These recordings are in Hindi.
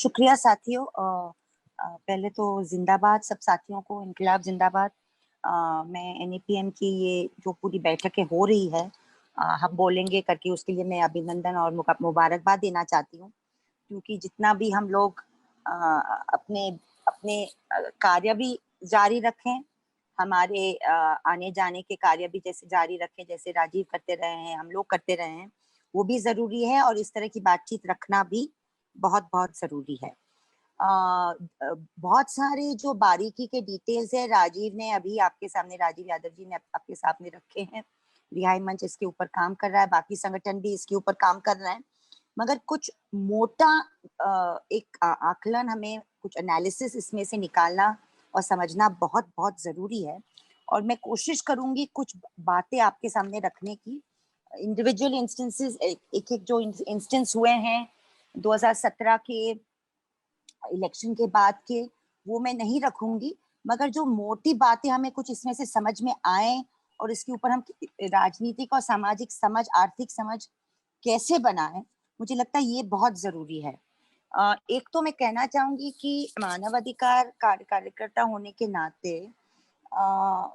शुक्रिया साथियों। पहले तो जिंदाबाद सब साथियों को, इनकलाब जिंदाबाद। मैं एनईपीएम की ये जो पूरी बैठकें हो रही है, हम बोलेंगे करके, उसके लिए मैं अभिनंदन और मुबारकबाद देना चाहती हूँ, क्योंकि जितना भी हम लोग अपने अपने कार्य भी जारी रखें, हमारे आने जाने के कार्य भी जैसे जारी रखें, जैसे राजीव करते रहे हैं, हम लोग करते रहे हैं, वो भी जरूरी है। और इस तरह की बातचीत रखना भी बहुत बहुत जरूरी है। बहुत सारे जो बारीकी के डिटेल्स है, राजीव ने अभी आपके सामने, राजीव यादव जी ने आपके सामने रखे हैं। रिहाई मंच इसके ऊपर काम कर रहा है, बाकी संगठन भी इसके ऊपर काम कर रहे हैं, मगर कुछ मोटा एक आकलन, हमें कुछ एनालिसिस इसमें से निकालना और समझना बहुत बहुत जरूरी है। और मैं कोशिश करूंगी कुछ बातें आपके सामने रखने की। इंडिविजुअल इंस्टेंसेस, एक एक जो इंस्टेंस हुए हैं 2017 के इलेक्शन के बाद के, वो मैं नहीं रखूंगी, मगर जो मोटी बातें हमें कुछ इसमें से समझ में आए और इसके ऊपर हम राजनीतिक और सामाजिक समझ, आर्थिक समझ कैसे बनाएं, मुझे लगता है ये बहुत जरूरी है। एक तो मैं कहना चाहूंगी कि मानवाधिकार कार्यकर्ता होने के नाते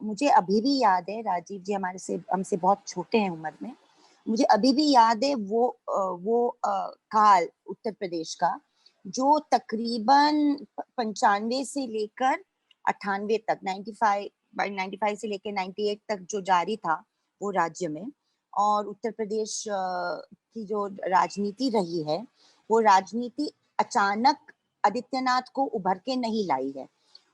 मुझे अभी भी याद है, राजीव जी हमारे से हमसे बहुत छोटे हैं उम्र में, मुझे अभी भी याद है वो काल उत्तर प्रदेश का, जो तकरीबन 95 से लेकर 98 तक, 95 से लेकर 98 तक जो जारी था वो राज्य में। और उत्तर प्रदेश की जो राजनीति रही है, वो राजनीति अचानक आदित्यनाथ को उभर के नहीं लाई है।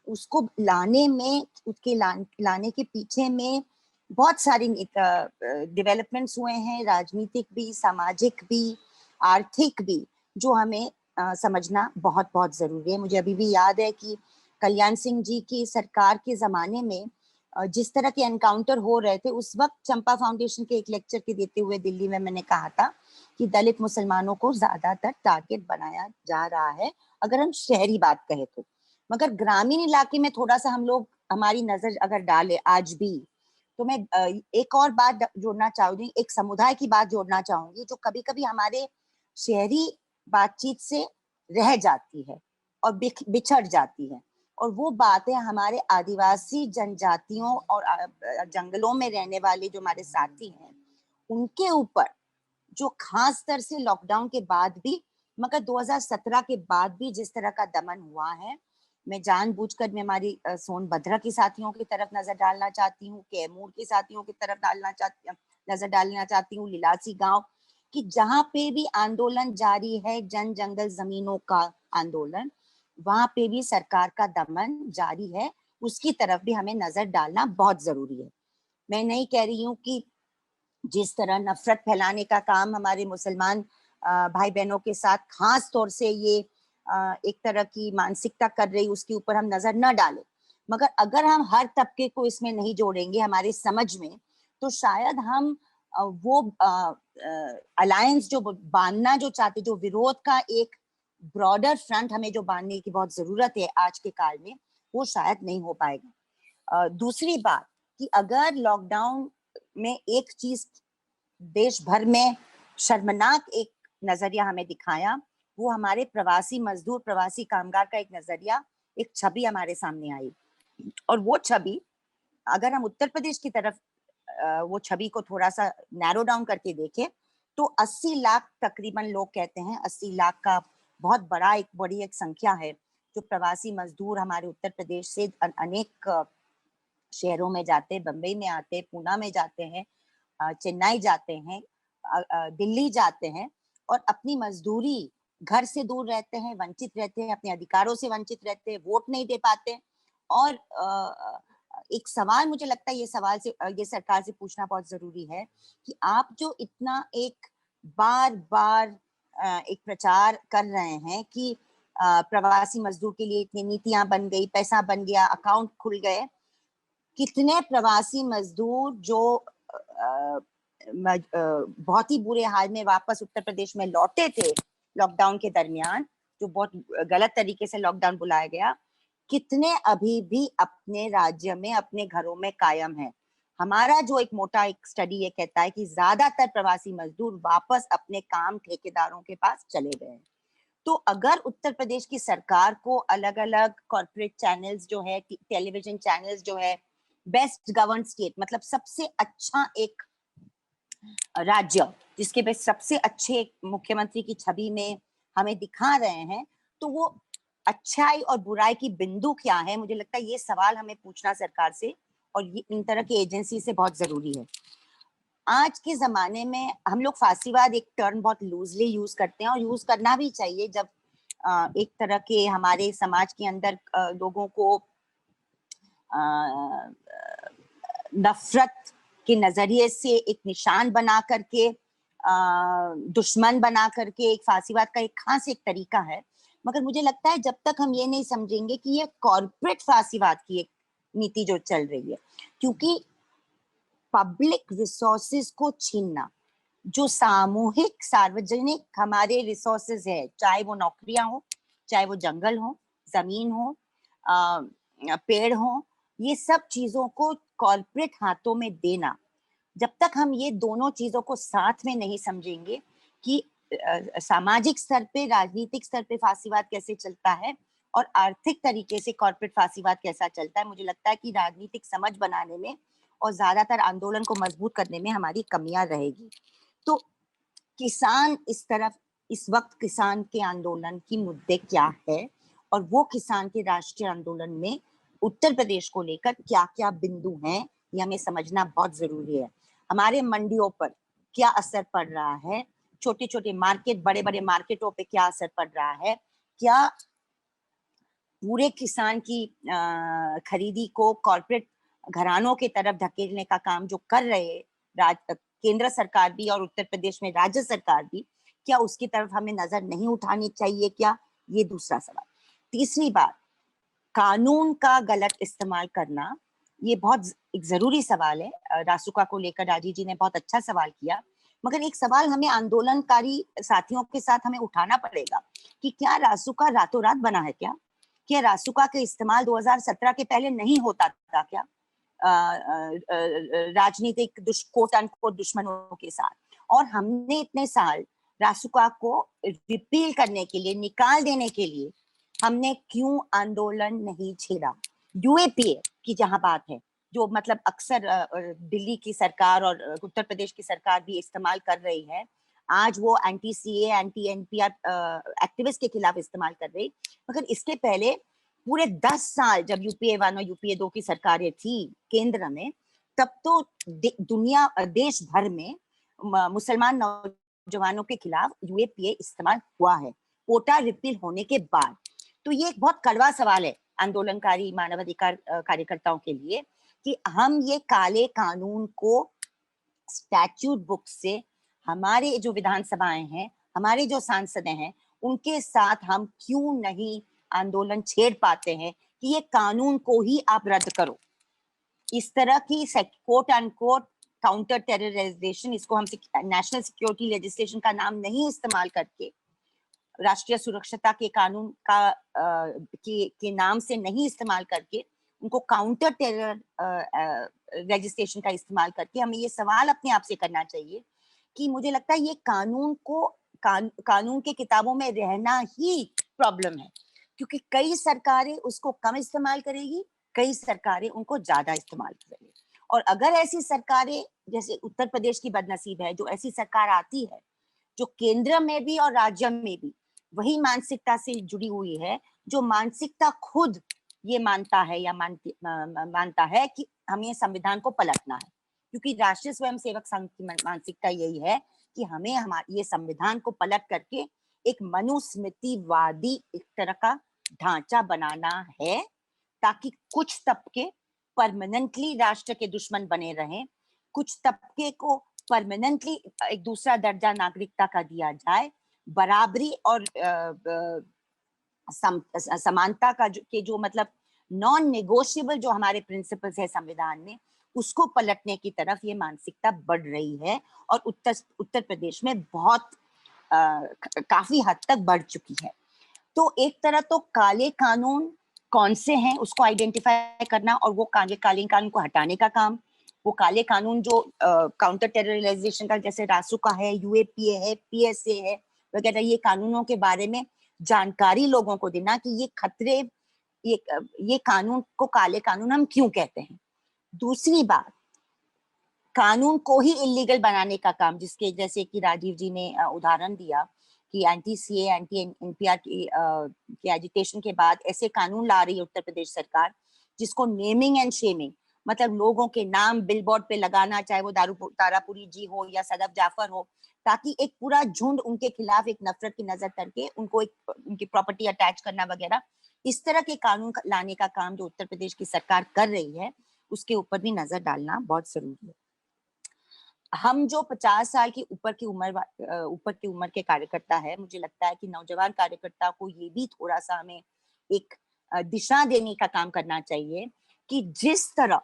उसको लाने में, उसके लाने के पीछे में बहुत सारी डेवलपमेंट्स हुए हैं, राजनीतिक भी, सामाजिक भी, आर्थिक भी, जो हमें समझना बहुत बहुत जरूरी है। मुझे अभी भी याद है कि कल्याण सिंह जी की सरकार के जमाने में जिस तरह के एनकाउंटर हो रहे थे, उस वक्त चंपा फाउंडेशन के एक लेक्चर के देते हुए दिल्ली में मैंने कहा था कि दलित मुसलमानों को ज्यादातर टारगेट बनाया जा रहा है, अगर हम शहरी बात कहें तो। मगर ग्रामीण इलाके में थोड़ा सा हम लोग, हमारी नजर अगर डाले आज भी, तो मैं एक और बात जोड़ना चाहूंगी, एक समुदाय की बात जोड़ना चाहूंगी, जो कभी कभी हमारे शहरी बातचीत से रह जाती है और बिछड़ जाती है। और वो बातें हमारे आदिवासी जनजातियों और जंगलों में रहने वाले जो हमारे साथी हैं, उनके ऊपर जो खास तरह से लॉकडाउन के बाद भी, मगर 2017 के बाद भी जिस तरह का दमन हुआ है, मैं जानबूझकर मैं हमारी सोनभद्र के साथियों की तरफ नजर डालना चाहती हूँ, कैमूर के साथियों की तरफ नजर डालना चाहती हूँ, लिलासी गांव कि जहाँ पे भी आंदोलन जारी है, जन जंगल जमीनों का आंदोलन, वहां पे भी सरकार का दमन जारी है, उसकी तरफ भी हमें नजर डालना बहुत जरूरी है। मैं नहीं कह रही हूँ कि जिस तरह नफरत फैलाने का काम हमारे मुसलमान भाई बहनों के साथ खास तौर से ये एक तरह की मानसिकता कर रही, उसके ऊपर हम नजर न डालें, मगर अगर हम हर तबके को इसमें नहीं जोड़ेंगे हमारे समझ में, तो शायद हम वो अलायंस जो बांधना जो चाहते, जो विरोध का एक ब्रॉडर फ्रंट हमें जो बांधने की बहुत जरूरत है आज के काल में, वो शायद नहीं हो पाएगा। दूसरी बात कि अगर लॉकडाउन में एक चीज देश भर में शर्मनाक एक नजरिया हमें दिखाया, वो हमारे प्रवासी मजदूर, प्रवासी कामगार का एक नजरिया, एक छवि हमारे सामने आई। और वो छवि, अगर हम उत्तर प्रदेश की तरफ वो छवि को थोड़ा सा नैरो डाउन करके देखें, तो 80 लाख तकरीबन लोग कहते हैं, 80 लाख का बहुत बड़ी एक संख्या है, जो प्रवासी मजदूर हमारे उत्तर प्रदेश से अनेक शहरों में जाते हैं, बम्बई में आते हैं, पूना में जाते हैं, चेन्नई जाते हैं, दिल्ली जाते हैं, और अपनी मजदूरी, घर से दूर रहते हैं, वंचित रहते हैं, अपने अधिकारों से वंचित रहते हैं, वोट नहीं दे पाते। और एक सवाल मुझे लगता है, ये सरकार से पूछना बहुत जरूरी है कि आप जो इतना एक बार बार एक प्रचार कर रहे हैं कि प्रवासी मजदूर के लिए इतनी नीतियां बन गई, पैसा बन गया, अकाउंट खुल गए, कितने प्रवासी मजदूर जो बहुत ही बुरे हाल में वापस उत्तर प्रदेश में लौटे थे लॉकडाउन के दरमियान, जो बहुत गलत तरीके से लॉकडाउन बुलाया गया, कितने अभी भी अपने राज्य में, अपने घरों में कायम है। हमारा जो एक मोटा एक स्टडी ये कहता है कि ज्यादातर प्रवासी मजदूर वापस अपने काम ठेकेदारों के पास चले गए हैं। तो अगर उत्तर प्रदेश की सरकार को अलग-अलग कॉर्पोरेट चैनल्स जो है, टेलीविजन चैनल्स जो है, बेस्ट गवर्न स्टेट मतलब सबसे अच्छा एक राज्य जिसके पे सबसे अच्छे मुख्यमंत्री की छवि में हमें दिखा रहे हैं, तो वो अच्छाई और बुराई की बिंदु क्या है? मुझे लगता है ये सवाल हमें पूछना सरकार से और ये इन तरह की एजेंसी से बहुत ज़रूरी है। आज के ज़माने में हम लोग फासीवाद एक टर्म बहुत लूज़ली यूज़ करते हैं और यूज़ करना भी चाहिए जब एक तरह के हमारे समाज के अंदर लोगों को अ, नफ़रत के नज़रिए से एक निशान बना करके दुश्मन बना करके एक फासीवाद का एक ख़ास एक तरीका है। मगर मुझे लगता है जब तक हम ये नहीं समझेंगे कि ये कॉर्पोरेट फासीवाद की एक नीति जो चल रही है, क्योंकि पब्लिक रिसोर्सेज़ को छीनना, जो सामूहिक सार्वजनिक हमारे रिसोर्सेज़ है, चाहे वो नौकरियाँ हो, चाहे वो जंगल हो, ज़मीन हो, पेड़ हों, ये सब चीज़ों को कॉर्पोरेट हाथों में देना, जब तक हम ये दोनों चीज़ों को साथ में नहीं समझेंगे कि सामाजिक स्तर पे, राजनीतिक स्तर पे फासीवाद कैसे चलता है और आर्थिक तरीके से कॉर्पोरेट फासीवाद कैसा चलता है, मुझे लगता है कि राजनीतिक समझ बनाने में और ज़्यादातर आंदोलन को मजबूत करने में हमारी कमियाँ रहेगी। तो किसान इस वक़्त किसान के आंदोलन की मुद्दे क्या है और वो किसान के राष्ट्रीय आंदोलन में उत्तर प्रदेश को लेकर क्या-क्या बिंदु हैं, ये हमें समझना बहुत ज़रूरी है। हमारे मंडियों पर क्या असर पड़ रहा है? छोटे-छोटे मार्केट, बड़े-बड़े मार्केटों पे क्या असर पड़ रहा है? क्या पूरे किसान की खरीदी को कॉर्पोरेट घरानों की तरफ धकेलने का काम जो कर रहे केंद्र सरकार भी और उत्तर प्रदेश में राज्य सरकार भी, क्या उसकी तरफ हमें नजर नहीं उठानी चाहिए क्या? ये दूसरा सवाल। तीसरी बात, कानून का गलत इस्तेमाल करना, ये बहुत एक जरूरी सवाल है। रासुका को लेकर राजीव जी ने बहुत अच्छा सवाल किया, मगर एक सवाल हमें आंदोलनकारी साथियों के साथ हमें उठाना पड़ेगा कि क्या रासुका रातों रात बना है क्या? क्या रासुका के इस्तेमाल 2017 के पहले नहीं होता था क्या? राजनीतिक कोट अनकोट दुश्मनों के साथ, और हमने इतने साल रासुका को रिपील करने के लिए, निकाल देने के लिए हमने क्यों आंदोलन नहीं छेड़ा? यूएपीए की जहां बात है, जो मतलब अक्सर दिल्ली की सरकार और उत्तर प्रदेश की सरकार भी इस्तेमाल कर रही है, आज वो anti CA, anti NPR activist के खिलाफ इस्तेमाल कर रही, मगर इसके पहले पूरे 10 साल जब यूपीए 1 और यूपीए 2 की सरकारें थी केंद्र में, तब तो दुनिया देश भर में मुसलमान नौजवानों के खिलाफ यूएपीए इस्तेमाल हुआ है, कोटा रिपील होने के बाद। तो ये एक बहुत कड़वा सवाल है आंदोलनकारी मानवाधिकार कार्यकर्ताओं के लिए कि हम ये काले कानून को स्टैट्यूट बुक से हमारे जो विधानसभाएं हैं, हमारे जो सांसद हैं, उनके साथ हम क्यों नहीं आंदोलन छेड़ पाते हैं कि ये कानून को ही आप रद्द करो। इस तरह की कोट अनकोट काउंटर टेररिजाशन, इसको हम नेशनल सिक्योरिटी लेजिस्लेशन का नाम नहीं इस्तेमाल करके, राष्ट्रीय सुरक्षता के कानून का के नाम से नहीं इस्तेमाल करके, उनको काउंटर टेरर लेजिस्लेशन का इस्तेमाल करके हमें ये सवाल अपने आप से करना चाहिए कि मुझे लगता है ये कानून को कानून के किताबों में रहना ही प्रॉब्लम है, क्योंकि कई सरकारें उसको कम इस्तेमाल करेगी, कई सरकारें उनको ज्यादा इस्तेमाल करेंगी। और अगर ऐसी सरकारें, जैसे उत्तर प्रदेश की बदनसीब है, जो ऐसी सरकार आती है जो केंद्र में भी और राज्य में भी वही मानसिकता से जुड़ी हुई है, जो मानसिकता खुद ये मानता है या मानता है कि हमें संविधान को पलटना है, क्योंकि राष्ट्रीय स्वयंसेवक संघ की मानसिकता यही है कि हमें हमारे ये संविधान को पलट करके एक मनुस्मृतिवादी एक तरह का ढांचा बनाना है, ताकि कुछ तबके परमानेंटली राष्ट्र के दुश्मन बने रहें, कुछ तबके को परमानेंटली एक दूसरा दर्जा नागरिकता का दिया जाए, बराबरी और समानता का जो मतलब नॉन नेगोशिएबल जो हमारे प्रिंसिपल्स है संविधान में, उसको पलटने की तरफ ये मानसिकता बढ़ रही है और उत्तर प्रदेश में बहुत काफी हद तक बढ़ चुकी है। तो एक तरह तो काले कानून कौन से हैं उसको आइडेंटिफाई करना और वो काले कानून को हटाने का काम, वो काले कानून जो काउंटर टेररिजाशन का जैसे रासुका है, यूएपीए है, पीएसए है वगैरह, ये कानूनों के बारे में जानकारी लोगों को देना कि ये खतरे, ये कानून को काले कानून हम क्यों कहते हैं। दूसरी बात, कानून को ही इलीगल बनाने का काम, जिसके जैसे कि राजीव जी ने उदाहरण दिया कि एंटी सीए एंटी एनपीआर की एजिटेशन के बाद ऐसे कानून ला रही है उत्तर प्रदेश सरकार जिसको नेमिंग एंड शेमिंग, मतलब लोगों के नाम बिलबोर्ड पे लगाना, चाहे वो तारापुरी जी हो या सदफ जाफर हो, ताकि एक पूरा झुंड उनके खिलाफ एक नफरत की नजर करके उनको एक उनकी प्रॉपर्टी अटैच करना वगैरह, इस तरह के कानून लाने का काम जो उत्तर प्रदेश की सरकार कर रही है उसके ऊपर भी नजर डालना बहुत जरूरी है। हम जो 50 साल की ऊपर की उम्र के कार्यकर्ता है, मुझे लगता है कि नौजवान कार्यकर्ता को ये भी थोड़ा सा हमें एक दिशा देने का काम करना चाहिए कि जिस तरह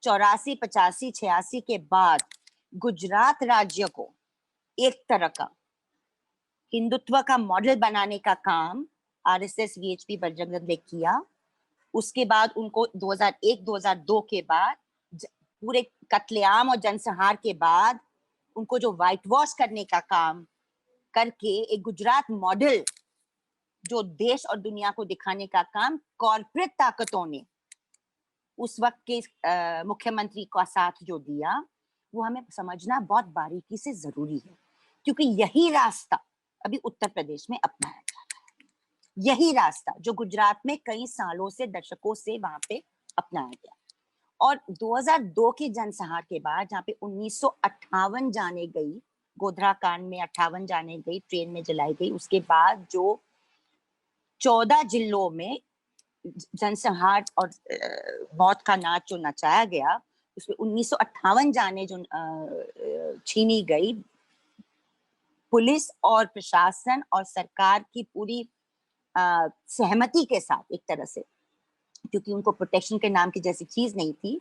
84, 85, 86 के बाद गुजरात राज्य को एक तरह का हिंदुत्व का मॉडल बनाने का काम आरएसएस वीएचपी बजरंग दल ने किया, उसके बाद उनको 2001-2002 के बाद पूरे कत्लेआम और जनसंहार के बाद उनको जो व्हाइट वॉश करने का काम करके एक गुजरात मॉडल जो देश और दुनिया को दिखाने का काम कॉर्पोरेट ताकतों ने उस वक्त के मुख्यमंत्री का साथ जो दिया, वो हमें समझना बहुत बारीकी से जरूरी है, क्योंकि यही रास्ता अभी उत्तर प्रदेश में अपनाया जा रहा है। यही रास्ता जो गुजरात में कई सालों से, दशकों से वहां पे अपनाया गया। और 2002 के जनसंहार के बाद जहाँ पे 1958 जाने गई, गोधरा कांड में 58 जाने गई, ट्रेन में जलाई गई, उसके बाद जो 14 जिलों में जनसंहार और मौत का नाच जो नचाया गया, उसमें 1958 जाने जो छीनी गई, पुलिस और प्रशासन और सरकार की पूरी सहमति के साथ, एक तरह से, क्योंकि उनको प्रोटेक्शन के नाम की जैसी चीज नहीं थी,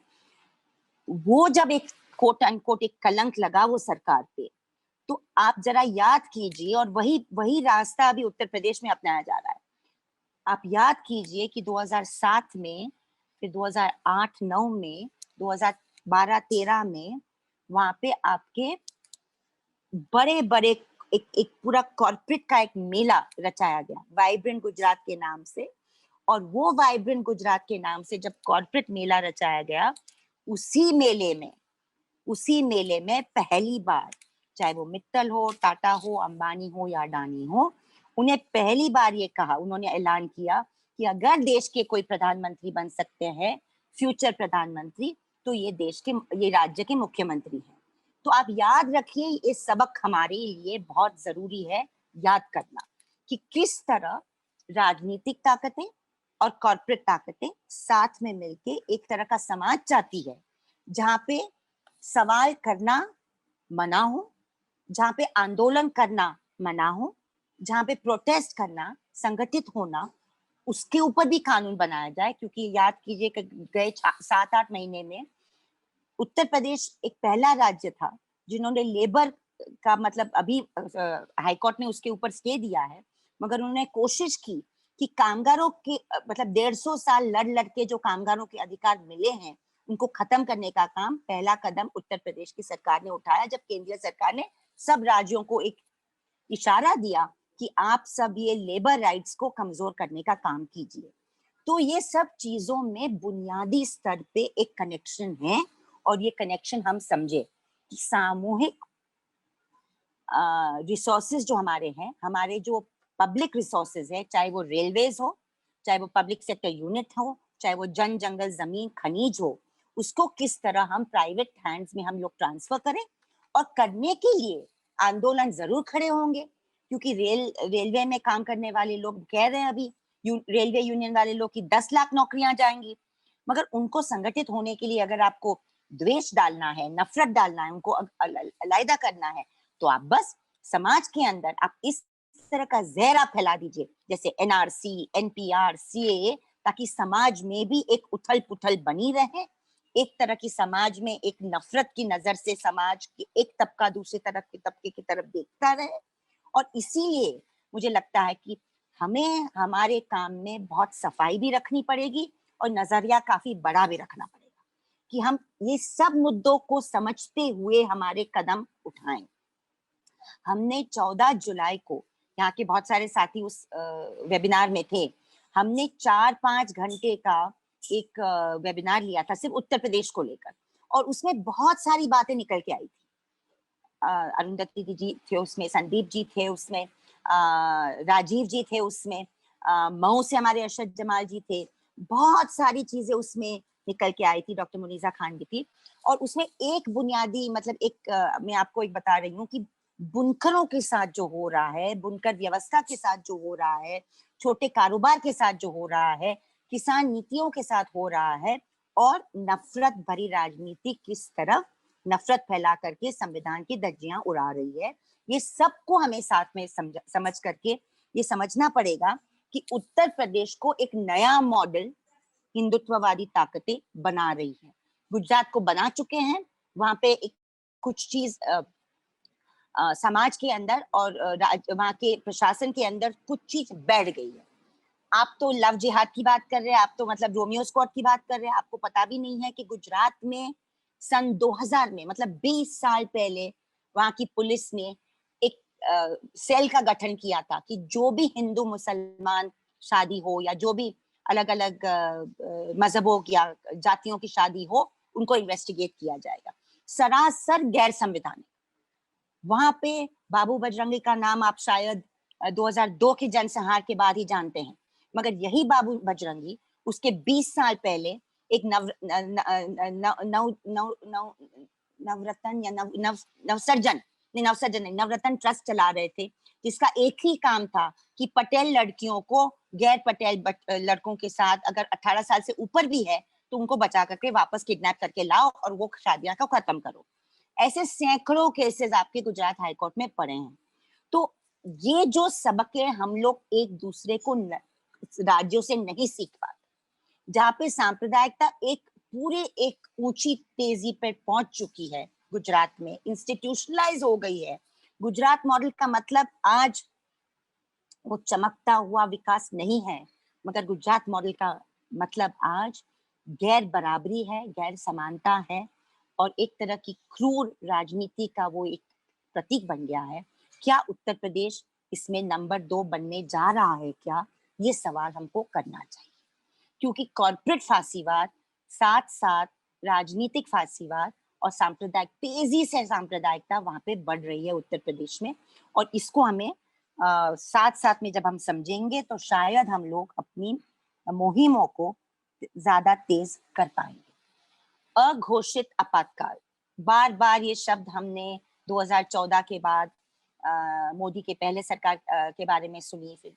वो जब एक कोट अनकोट एक कलंक लगा वो सरकार पे, तो आप जरा याद कीजिए, और वही रास्ता अभी उत्तर प्रदेश में अपनाया जा रहा है। आप याद कीजिए कि 2007 में, फिर 2008-9 में, 2012-13 में वहां पे आपके बड़े बड़े एक पूरा कॉर्पोरेट का एक मेला रचाया गया वाइब्रेंट गुजरात के नाम से। और वो वाइब्रेंट गुजरात के नाम से जब कॉर्पोरेट मेला रचाया गया, उसी मेले में पहली बार, चाहे वो मित्तल हो, टाटा हो, अंबानी हो या अडानी हो, उन्हें पहली बार ये कहा, उन्होंने ऐलान किया कि अगर देश के कोई प्रधानमंत्री बन सकते हैं, फ्यूचर प्रधानमंत्री, तो ये राज्य के मुख्यमंत्री हैं। तो आप याद रखिए, ये सबक हमारे लिए बहुत जरूरी है याद करना कि किस तरह राजनीतिक ताकतें और कॉर्पोरेट ताकतें साथ में मिलके एक तरह का समाज चाहती है जहां पे सवाल करना मना हो, जहां पे आंदोलन करना मना हो, जहां पे प्रोटेस्ट करना, संगठित होना, उसके ऊपर भी कानून बनाया जाए। क्योंकि याद कीजिए कि गए 7-8 महीने में उत्तर प्रदेश एक पहला राज्य था जिन्होंने लेबर का, मतलब अभी हाईकोर्ट ने उसके ऊपर स्टे दिया है, मगर उन्होंने कोशिश की कि कामगारों के मतलब 150 साल लड़ के जो कामगारों के अधिकार मिले हैं उनको खत्म करने का काम, पहला कदम उत्तर प्रदेश की सरकार ने उठाया, जब केंद्रीय सरकार ने सब राज्यों को एक इशारा दिया कि आप सब ये लेबर राइट्स को कमजोर करने का काम कीजिए। तो ये सब चीजों में बुनियादी स्तर पे एक कनेक्शन है, और ये कनेक्शन हम समझे कि सामूहिक रिसोर्सेज जो हमारे हैं, हमारे जो पब्लिक रिसोर्सेज है, चाहे वो रेलवेज हो, चाहे वो पब्लिक सेक्टर यूनिट हो, चाहे वो जंगल जमीन खनिज हो, उसको किस तरह हम प्राइवेट हैंड्स में हम लोग ट्रांसफर करें। और करने के लिए आंदोलन जरूर खड़े होंगे, क्योंकि रेलवे में काम करने वाले लोग कह रहे हैं अभी, रेलवे यूनियन वाले लोग की 10 लाख नौकरियां जाएंगी। मगर उनको संगठित होने के लिए अगर आपको द्वेष डालना है, नफरत डालना है, उनको अलग करना है, तो आप बस समाज के अंदर आप इस तरह का जहर आप फैला दीजिए, जैसे एनआरसी, एनपीआर, सीएए, ताकि समाज में भी एक उथल पुथल बनी रहे, एक तरह की समाज में एक नफरत की नजर से समाज की एक तबका दूसरे तरफ के तबके की तरफ देखता रहे। और इसीलिए मुझे लगता है कि हमें हमारे काम में बहुत सफाई भी रखनी पड़ेगी और नजरिया काफी बड़ा भी रखना पड़ेगा कि हम ये सब मुद्दों को समझते हुए हमारे कदम उठाएं। हमने 14 जुलाई को यहाँ के बहुत सारे साथी उस वेबिनार में थे। हमने 4-5 घंटे का एक वेबिनार लिया था सिर्फ उत्तर प्रदेश को लेकर, और उसमें बहुत सारी बातें निकल के आई थी। अरुंधति जी थे उसमें, संदीप जी थे उसमें, राजीव जी थे उसमें, मऊ से हमारे अरशद जमाल जी थे। बहुत सारी चीजें उसमें निकल के आई थी, डॉक्टर मुनीजा खान भी थी। और उसमें एक बुनियादी मतलब एक मैं आपको एक बता रही हूँ कि बुनकरों के साथ जो हो रहा है, बुनकर व्यवस्था के साथ जो हो रहा है, छोटे कारोबार के साथ जो हो रहा है, किसान नीतियों के साथ हो रहा है, और नफरत भरी राजनीति किस तरफ नफरत फैला करके संविधान की धज्जियां उड़ा रही है, ये सबको हमें साथ में समझ करके ये समझना पड़ेगा कि उत्तर प्रदेश को एक नया मॉडल हिंदुत्ववादी ताकतें बना रही है। गुजरात को बना चुके हैं, वहां पे एक कुछ चीज समाज के अंदर और वहां के प्रशासन के अंदर कुछ चीज बैठ गई है। आप तो लव जिहाद की बात कर रहे हैं, आप तो मतलब रोमियो स्क्वाड की बात कर रहे हैं, आपको पता भी नहीं है कि गुजरात में सन 2000 में मतलब 20 साल पहले वहां की पुलिस ने एक सेल का गठन किया था कि जो भी हिंदू मुसलमान शादी हो या जो भी अलग अलग मजहबों या जातियों की शादी हो, उनको इन्वेस्टिगेट किया जाएगा। सरासर गैर संवैधानिक। वहां पे बाबू बजरंगी का नाम आप शायद 2002 के जनसंहार के बाद ही जानते हैं, मगर यही बाबू बजरंगी उसके 20 साल पहले एक नवरत्न या नवसर्जन नहीं, नवसर्जन नहीं, नवरत्न ट्रस्ट चला रहे थे, जिसका एक ही काम था कि पटेल लड़कियों को गैर पटेल लड़कों के साथ अगर 18 साल से ऊपर भी है तो उनको बचा करके वापस किडनैप करके लाओ और वो शादियां को खत्म करो। ऐसे सैकड़ों केसेस आपके गुजरात हाईकोर्ट में पड़े हैं। तो ये जो सबक है हम लोग एक दूसरे को राज्यों से नहीं सीख पाते, जहाँ पे सांप्रदायिकता एक पूरे एक ऊंची तेजी पर पहुंच चुकी है, गुजरात में इंस्टीट्यूशनलाइज हो गई है। गुजरात मॉडल का मतलब आज वो चमकता हुआ विकास नहीं है, मगर गुजरात मॉडल का मतलब आज गैर बराबरी है, गैर समानता है, और एक तरह की क्रूर राजनीति का वो एक प्रतीक बन गया है। क्या उत्तर प्रदेश इसमें नंबर 2 बनने जा रहा है क्या? ये सवाल हमको करना चाहिए, क्योंकि कॉर्पोरेट फांसीवाद साथ साथ राजनीतिक फांसीवाद और सांप्रदायिक तेजी से सांप्रदायिकता वहां पे बढ़ रही है उत्तर प्रदेश में, और इसको हमें साथ साथ में जब हम समझेंगे तो शायद हम लोग अपनी मुहिमों को ज्यादा तेज कर पाएंगे। अघोषित आपातकाल, बार बार ये शब्द हमने 2014 के बाद मोदी के पहले सरकार के बारे में सुनी, फिर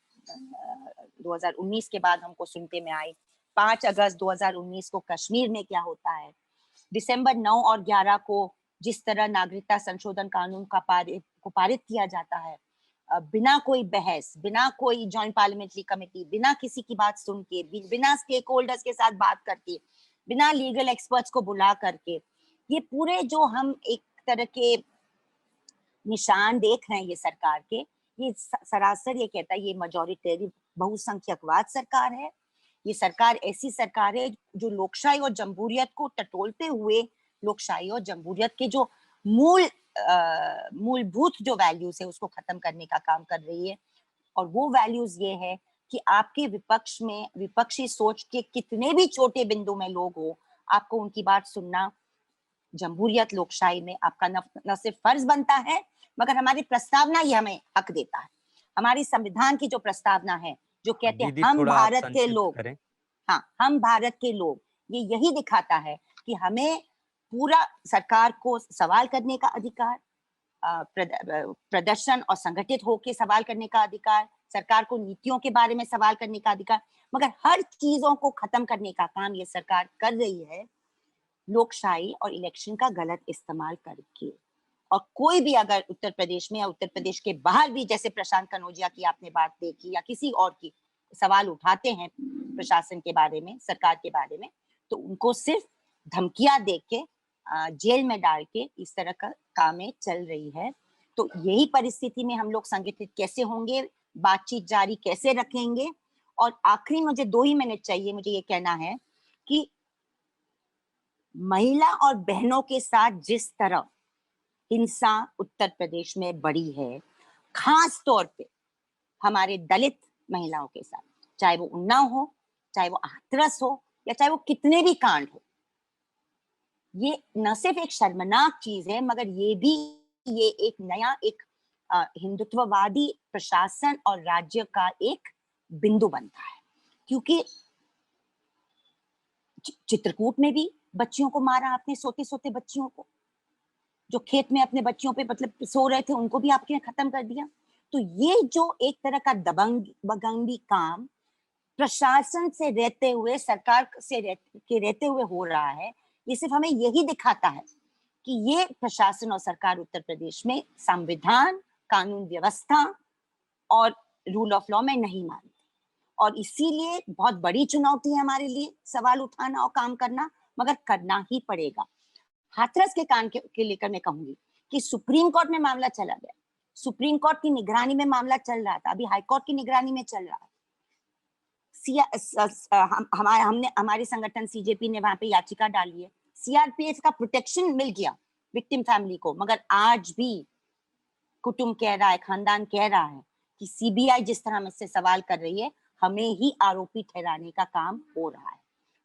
2019 के बाद हमको सुनते में आई। 5 अगस्त 2019 को कश्मीर में क्या होता है, दिसंबर 9 और 11 को जिस तरह नागरिकता संशोधन कानून का पारित किया जाता है, बिना कोई बहस, बिना कोई जॉइंट पार्लियामेंट्री कमेटी, बिना किसी की बात सुन के, बिना स्टेक होल्डर्स के साथ बात करके, बिना लीगल एक्सपर्ट्स को बुला करके, ये पूरे जो हम एक तरह के निशान देख रहे हैं ये सरकार के, ये सरासर ये कहता है ये मेजॉरिटेरी बहुसंख्यकवाद सरकार है। ये सरकार ऐसी सरकार है जो लोकशाही और जमहूरियत को टटोलते हुए लोकशाही और जमहूरियत के जो मूलभूत जो वैल्यूज है उसको खत्म करने का काम कर रही है। और वो वैल्यूज ये है कि आपके विपक्ष में विपक्षी सोच के कितने भी छोटे बिंदु में लोग हो, आपको उनकी बात सुनना जमहूरियत लोकशाही में आपका न सिर्फ फर्ज बनता है, मगर हमारी प्रस्तावना ये हमें हक देता है। हमारी संविधान की जो प्रस्तावना है जो कहते हैं दीदी हम थोड़ा आप भारत के संक्षिप्त लोग, करें। हाँ हम भारत के लोग, ये यही दिखाता है कि हमें पूरा सरकार को सवाल करने का अधिकार, प्रदर्शन और संगठित होकर सवाल करने का अधिकार, सरकार को नीतियों के बारे में सवाल करने का अधिकार, मगर हर चीजों को खत्म करने का काम ये सरकार कर रही है लोकशाही और इलेक्शन का गलत इस्तेमाल करके। और कोई भी अगर उत्तर प्रदेश में या उत्तर प्रदेश के बाहर भी, जैसे प्रशांत कनौजिया की आपने बात देखी या किसी और की, सवाल उठाते हैं प्रशासन के बारे में, सरकार के बारे में, तो उनको सिर्फ धमकियां दे के जेल में डाल के इस तरह का कामें चल रही है। तो यही परिस्थिति में हम लोग संगठित कैसे होंगे, बातचीत जारी कैसे रखेंगे? और आखिरी मुझे 2 ही मिनट चाहिए, मुझे ये कहना है कि महिला और बहनों के साथ जिस तरह हिंसा उत्तर प्रदेश में बढ़ी है, खास तौर पे हमारे दलित महिलाओं के साथ, चाहे वो उन्नाव हो, चाहे वो हाथरस हो, या चाहे वो कितने भी कांड हो। ये न सिर्फ एक शर्मनाक चीज है, मगर ये एक नया एक हिंदुत्ववादी प्रशासन और राज्य का एक बिंदु बनता है, क्योंकि चित्रकूट में भी बच्चियों को मारा आपने, सोते सोते बच्चियों को, जो खेत में अपने बच्चियों पे मतलब सो रहे थे, उनको भी आपने खत्म कर दिया। तो ये जो एक तरह का दबंगी काम प्रशासन से रहते हुए, सरकार से रहते हुए हो रहा है, ये सिर्फ हमें यही दिखाता है कि ये प्रशासन और सरकार उत्तर प्रदेश में संविधान, कानून व्यवस्था और रूल ऑफ लॉ में नहीं मानती। और इसीलिए बहुत बड़ी चुनौती है हमारे लिए सवाल उठाना और काम करना, मगर करना ही पड़ेगा। हाथरस के कांड के लेकर मैं कहूंगी कि सुप्रीम कोर्ट में मामला चला गया, सुप्रीम कोर्ट की निगरानी में मामला चल रहा था, अभी हाई कोर्ट की निगरानी में चल रहा है। हमने हमारे संगठन सीजेपी ने वहां पे याचिका डाली है, सीआरपीएफ का प्रोटेक्शन मिल गया विक्टिम फैमिली को, मगर आज भी कुटुंब कह रहा है, खानदान कह रहा है कि सीबीआई जिस तरह मुझसे सवाल कर रही है, हमें ही आरोपी ठहराने का काम हो रहा है।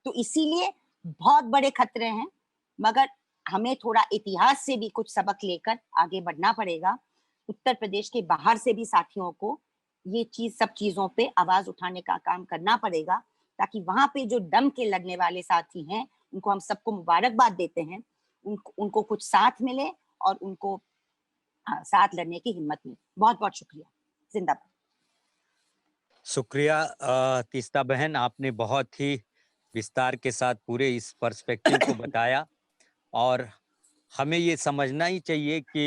तो इसीलिए बहुत बड़े खतरे हैं, मगर हमें थोड़ा इतिहास से भी कुछ सबक लेकर आगे बढ़ना पड़ेगा। उत्तर प्रदेश के बाहर से भी साथियों को ये सब चीजों पे आवाज उठाने का काम करना पड़ेगा, ताकि वहां पे जो दम के लड़ने वाले साथी हैं, उनको हम सबको मुबारकबाद देते हैं, उनको कुछ साथ मिले और उनको साथ लड़ने की हिम्मत मिले। बहुत बहुत शुक्रिया। जिंदाबाद। शुक्रिया तीस्ता बहन, आपने बहुत ही विस्तार के साथ पूरे इस पर्सपेक्टिव को बताया और हमें ये समझना ही चाहिए कि